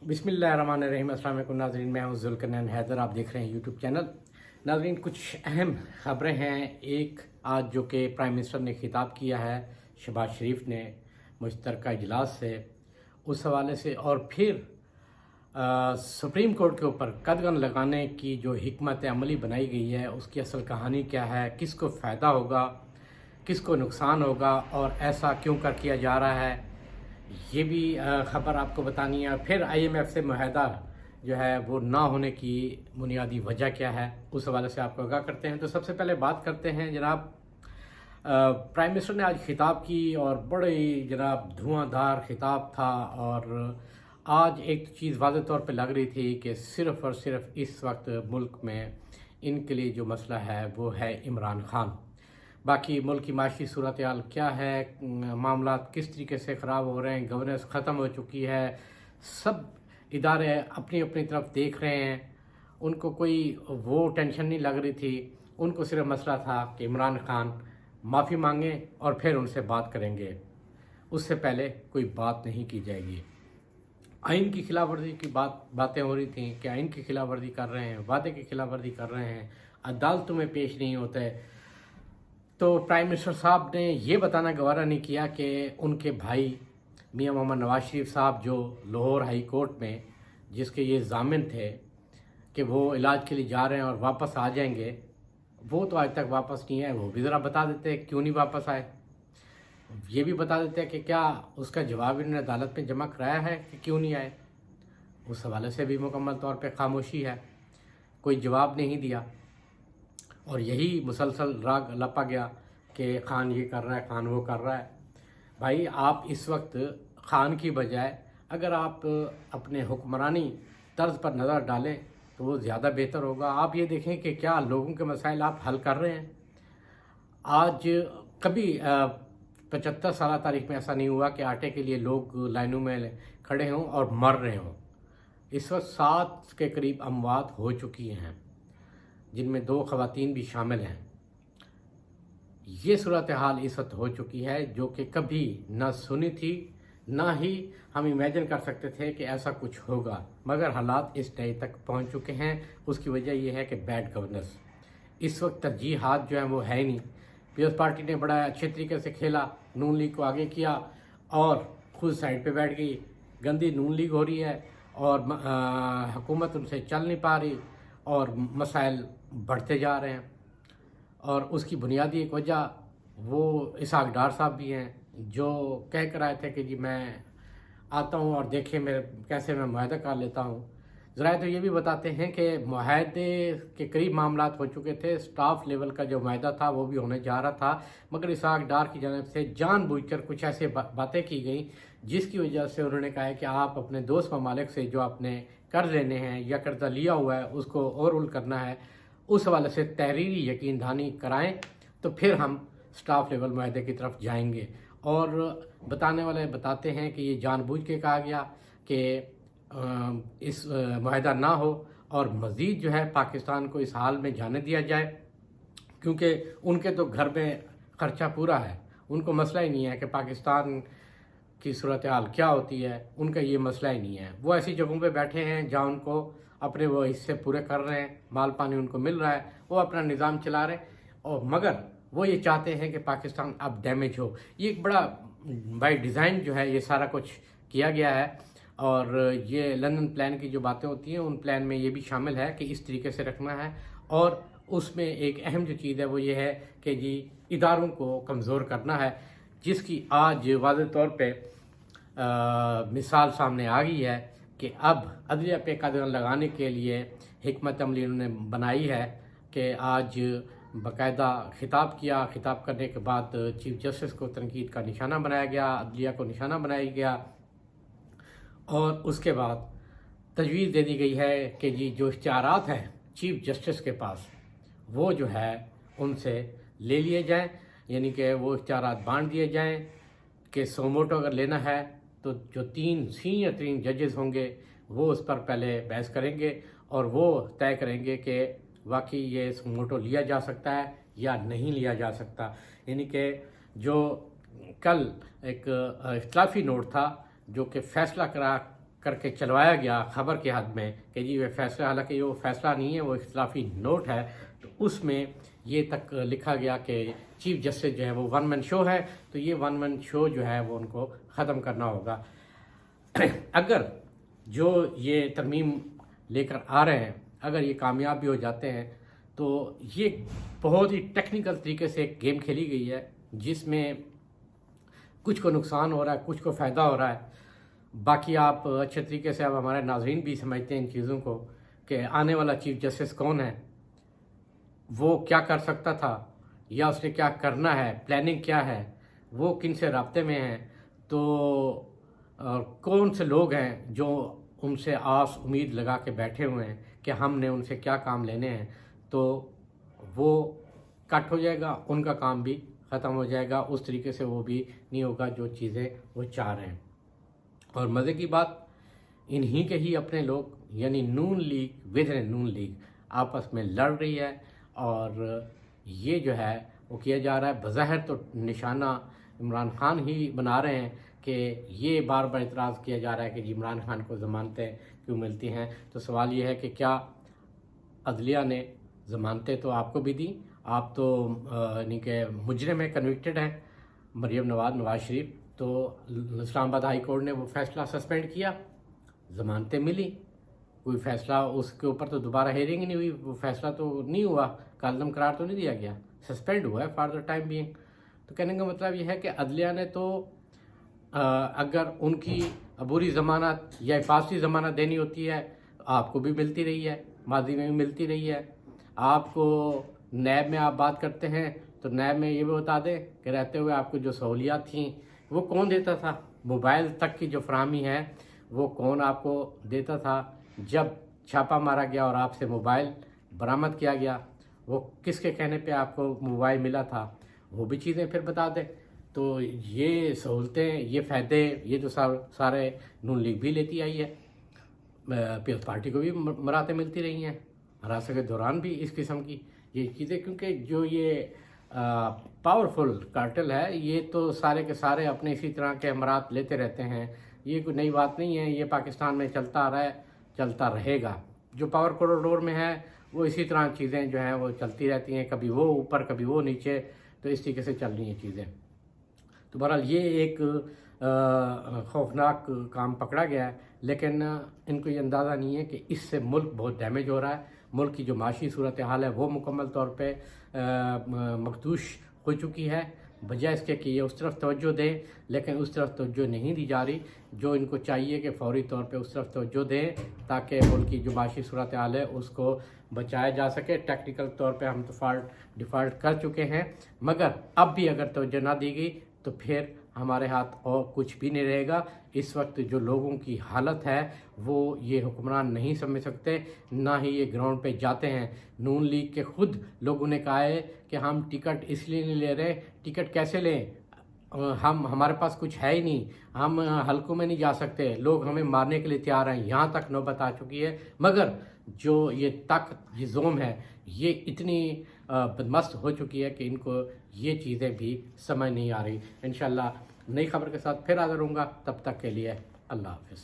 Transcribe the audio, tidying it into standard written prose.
बिस्मिल्लाहिर्रहमानिर्रहीम। अस्सलाम वालेकुम नाज़रीन, मैं हूं ज़ुल्करनैन हैदर। आप देख रहे हैं यूट्यूब चैनल। नाज़रीन, कुछ अहम ख़बरें हैं। एक, आज जो कि प्राइम मिनिस्टर ने खिताब किया है शहबाज शरीफ ने मुश्तरका इजलास से, उस हवाले से, और फिर सुप्रीम कोर्ट के ऊपर कदगन लगाने की जो हिकमत अमली बनाई गई है, उसकी असल कहानी क्या है, किसको फ़ायदा होगा, किसको नुकसान होगा, और ऐसा क्यों कर किया जा रहा है, ये भी ख़बर आपको बतानी है। फिर IMF से मुआहदा जो है वो ना होने की बुनियादी वजह क्या है, उस हवाले से आपको आगाह करते हैं। तो सबसे पहले बात करते हैं जनाब, प्राइम मिनिस्टर ने आज खिताब की और बड़े जनाब धुआंधार खिताब था। और आज एक चीज़ वाज़ेह तौर पे लग रही थी कि सिर्फ़ और सिर्फ इस वक्त मुल्क में इनके लिए जो मसला है वो है इमरान खान। बाकी मुल्क की माशी सूरत हाल क्या है, मामला किस तरीके से ख़राब हो रहे हैं, गवर्नेंस ख़त्म हो चुकी है, सब इदारे अपनी अपनी तरफ देख रहे हैं, उनको कोई वो टेंशन नहीं लग रही थी। उनको सिर्फ मसला था कि इमरान खान माफ़ी मांगे और फिर उनसे बात करेंगे, उससे पहले कोई बात नहीं की जाएगी। आइन की खिलाफ वर्जी की बातें हो रही थी कि आइन की खिलाफ वर्जी कर रहे हैं, वादे की खिलाफ वर्जी कर रहे हैं, अदालतों में पेश नहीं होते। तो प्राइम मिनिस्टर साहब ने ये बताना गवारा नहीं किया कि उनके भाई मियां मोहम्मद नवाज शरीफ साहब जो लाहौर हाई कोर्ट में जिसके ये ज़ामिन थे कि वो इलाज के लिए जा रहे हैं और वापस आ जाएंगे, वो तो आज तक वापस नहीं आए। वो भी ज़रा बता देते क्यों नहीं वापस आए। ये भी बता देते हैं कि क्या उसका जवाब इन्होंने अदालत में जमा कराया है कि क्यों नहीं आए। उस हवाले से भी मुकम्मल तौर पे खामोशी है, कोई जवाब नहीं दिया। और यही मुसलसल राग लपा गया कि खान ये कर रहा है, खान वो कर रहा है। भाई, आप इस वक्त खान की बजाय अगर आप अपने हुक्मरानी तर्ज पर नज़र डालें तो वो ज़्यादा बेहतर होगा। आप ये देखें कि क्या लोगों के मसाइल आप हल कर रहे हैं। आज कभी 75 साल तारीख में ऐसा नहीं हुआ कि आटे के लिए लोग लाइनों में खड़े हों और मर रहे हों। इस वक्त 7 के करीब अमवात हो चुकी हैं, जिनमें 2 ख़वातीन भी शामिल हैं। ये सूरत हाल इस वक्त हो चुकी है जो कि कभी ना सुनी थी, ना ही हम इमेजिन कर सकते थे कि ऐसा कुछ होगा। मगर हालात इस नए तक पहुंच चुके हैं। उसकी वजह यह है कि बैड गवर्नेंस। इस वक्त तरजीहात जो हैं वो है ही नहीं। पीपल्स पार्टी ने बड़ा अच्छे तरीके से खेला, नून लीग को आगे किया और खुद साइड पे बैठ गई। गंदी नून लीग हो रही है और हुकूमत उनसे चल नहीं पा रही और मसाइल बढ़ते जा रहे हैं। और उसकी बुनियादी एक वजह वो इसहाक डार साहब भी हैं जो कह कर आए थे कि जी मैं आता हूँ और देखें मेरे कैसे मैं मुआहदा कर लेता हूँ। ज़रा तो ये भी बताते हैं कि मुआहदे के करीब मामलात हो चुके थे। स्टाफ लेवल का जो मुआहदा था वो भी होने जा रहा था, मगर इसहाक डार की जानब से जानबूझकर कुछ ऐसे बातें की गई जिसकी वजह से उन्होंने कहा है कि आप अपने दोस्त ममालिक से जो आपने कर्ज लेने हैं या कर्जा लिया हुआ है उसको ओवरऑल करना है, उस हवाले से तहरीरी यकीन दहानी कराएं तो फिर हम स्टाफ लेवल मुआहदे की तरफ जाएंगे। और बताने वाले बताते हैं कि ये जानबूझ के कहा गया कि इस मुआहदा ना हो और मज़ीद जो है पाकिस्तान को इस हाल में जाने दिया जाए, क्योंकि उनके तो घर में ख़र्चा पूरा है। उनको मसला ही नहीं है कि पाकिस्तान की सूरत हाल क्या होती है, उनका ये मसला ही नहीं है। वो ऐसी जगहों पे बैठे हैं जहाँ उनको अपने वो हिस्से पूरे कर रहे हैं, माल पानी उनको मिल रहा है, वो अपना निज़ाम चला रहे हैं। और मगर वो ये चाहते हैं कि पाकिस्तान अब डैमेज हो। ये एक बड़ा बाय डिज़ाइन जो है ये सारा कुछ किया गया है। और ये लंदन प्लान की जो बातें होती हैं उन प्लान में ये भी शामिल है कि इस तरीके से रखना है। और उसमें एक अहम जो चीज़ है वो ये है कि जी इदारों को कमज़ोर करना है, जिसकी आज वाज़ेह तौर पे मिसाल सामने आ गई है कि अब अदलिया पे कदम लगाने के लिए हिकमत अमली उन्होंने बनाई है कि आज बाकायदा खिताब किया। खिताब करने के बाद चीफ जस्टिस को तनकीद का निशाना बनाया गया, अदलिया को निशाना बनाया गया, और उसके बाद तजवीज़ दे दी गई है कि जी जो इख्तियारात हैं चीफ जस्टिस के पास वो जो है उनसे ले लिए जाएं, यानी कि वो इख्तियारात बांट दिए जाएं कि सोमोटो अगर लेना है तो जो 3 सीनियर 3 जजेस होंगे वो उस पर पहले बहस करेंगे और वो तय करेंगे कि वाकई ये सोमोटो लिया जा सकता है या नहीं लिया जा सकता। यानी कि जो कल एक इख्तिलाफी नोट था जो कि फैसला کر کے چلوایا گیا خبر کے حد میں کہ جی یہ فیصلہ، حالانکہ وہ فیصلہ نہیں ہے، وہ اختلافی نوٹ ہے، تو اس میں یہ تک لکھا گیا کہ چیف جسٹس جو ہے وہ ون مین شو ہے، تو یہ ون مین شو جو ہے وہ ان کو ختم کرنا ہوگا۔ اگر جو یہ ترمیم لے کر آ رہے ہیں، اگر یہ کامیاب بھی ہو جاتے ہیں تو یہ بہت ہی ٹیکنیکل طریقے سے ایک گیم کھیلی گئی ہے جس میں کچھ کو نقصان ہو رہا ہے، کچھ کو فائدہ ہو رہا ہے۔ باقی آپ اچھے طریقے سے اب ہمارے ناظرین بھی سمجھتے ہیں ان چیزوں کو کہ آنے والا چیف جسٹس کون ہے، وہ کیا کر سکتا تھا یا اس نے کیا کرنا ہے، پلاننگ کیا ہے، وہ کن سے رابطے میں ہیں، تو کون سے لوگ ہیں جو ان سے آس امید لگا کے بیٹھے ہوئے ہیں کہ ہم نے ان سے کیا کام لینے ہیں، تو وہ کٹ ہو جائے گا، ان کا کام بھی ختم ہو جائے گا، اس طریقے سے وہ بھی نہیں ہوگا جو چیزیں وہ چاہ رہے ہیں۔ اور مزے کی بات، انہی کے ہی اپنے لوگ یعنی نون لیگ ود نون لیگ آپس میں لڑ رہی ہے، اور یہ جو ہے وہ کیا جا رہا ہے، بظاہر تو نشانہ عمران خان ہی بنا رہے ہیں کہ یہ بار بار اعتراض کیا جا رہا ہے کہ جی عمران خان کو ضمانتیں کیوں ملتی ہیں، تو سوال یہ ہے کہ کیا عدلیہ نے ضمانتیں تو آپ کو بھی دیں، آپ تو یعنی کہ مجرم میں کنوکٹڈ ہیں، مریم نواز شریف، تو اسلام آباد ہائی کورٹ نے وہ فیصلہ سسپینڈ کیا، ضمانتیں ملی، کوئی فیصلہ اس کے اوپر تو دوبارہ ہیئرنگ نہیں ہوئی، وہ فیصلہ تو نہیں ہوا، کالعدم قرار تو نہیں دیا گیا، سسپینڈ ہوا ہے فار دا ٹائم بینگ۔ تو کہنے کا مطلب یہ ہے کہ عدلیہ نے تو اگر ان کی عبوری ضمانت یا حفاظتی ضمانت دینی ہوتی ہے، آپ کو بھی ملتی رہی ہے، ماضی میں بھی ملتی رہی ہے۔ آپ کو نیب میں آپ بات کرتے ہیں تو نیب میں یہ بھی بتا دیں کہ رہتے ہوئے آپ کو جو سہولیات تھیں وہ کون دیتا تھا، موبائل تک کی جو فراہمی ہے وہ کون آپ کو دیتا تھا، جب چھاپا مارا گیا اور آپ سے موبائل برآمد کیا گیا وہ کس کے کہنے پہ آپ کو موبائل ملا تھا، وہ بھی چیزیں پھر بتا دیں۔ تو یہ سہولتیں، یہ فائدے، یہ جو سارے نون لیگ بھی لیتی آئی ہے، پیپلز پارٹی کو بھی مراتیں ملتی رہی ہیں حراست کے دوران بھی اس قسم کی یہ چیزیں، کیونکہ جو یہ پاورفل کارٹل ہے یہ تو سارے کے سارے اپنے اسی طرح کے امرات لیتے رہتے ہیں، یہ کوئی نئی بات نہیں ہے، یہ پاکستان میں چلتا آ رہا ہے، چلتا رہے گا۔ جو پاور کوریڈور میں ہے وہ اسی طرح چیزیں جو ہیں وہ چلتی رہتی ہیں، کبھی وہ اوپر کبھی وہ نیچے، تو اس طریقے سے چل رہی ہیں چیزیں۔ تو بہرحال یہ ایک خوفناک کام پکڑا گیا ہے، لیکن ان کو یہ اندازہ نہیں ہے کہ اس سے ملک بہت ڈیمیج ہو رہا ہے، ملک کی جو معاشی صورتحال ہے وہ مکمل طور پہ مخدوش ہو چکی ہے، بجائے اس کے کہ یہ اس طرف توجہ دیں، لیکن اس طرف توجہ نہیں دی جا رہی، جو ان کو چاہیے کہ فوری طور پہ اس طرف توجہ دیں تاکہ ملک کی جو معاشی صورتحال ہے اس کو بچایا جا سکے۔ ٹیکنیکل طور پہ ہم ڈیفالٹ کر چکے ہیں، مگر اب بھی اگر توجہ نہ دی گئی تو پھر ہمارے ہاتھ اور کچھ بھی نہیں رہے گا۔ اس وقت جو لوگوں کی حالت ہے وہ یہ حکمران نہیں سمجھ سکتے، نہ ہی یہ گراؤنڈ پہ جاتے ہیں۔ نون لیگ کے خود لوگوں نے کہا ہے کہ ہم ٹکٹ اس لیے نہیں لے رہے، ٹکٹ کیسے لیں، ہمارے پاس کچھ ہے ہی نہیں، ہم حلقوں میں نہیں جا سکتے، لوگ ہمیں مارنے کے لیے تیار ہیں، یہاں تک نوبت آ چکی ہے۔ مگر جو یہ طاقت، یہ زوم ہے، یہ اتنی بدمست ہو چکی ہے کہ ان کو یہ چیزیں بھی سمجھ نہیں آ رہی۔ انشاءاللہ نئی خبر کے ساتھ پھر حاضر ہوں گا، تب تک کے لیے اللہ حافظ۔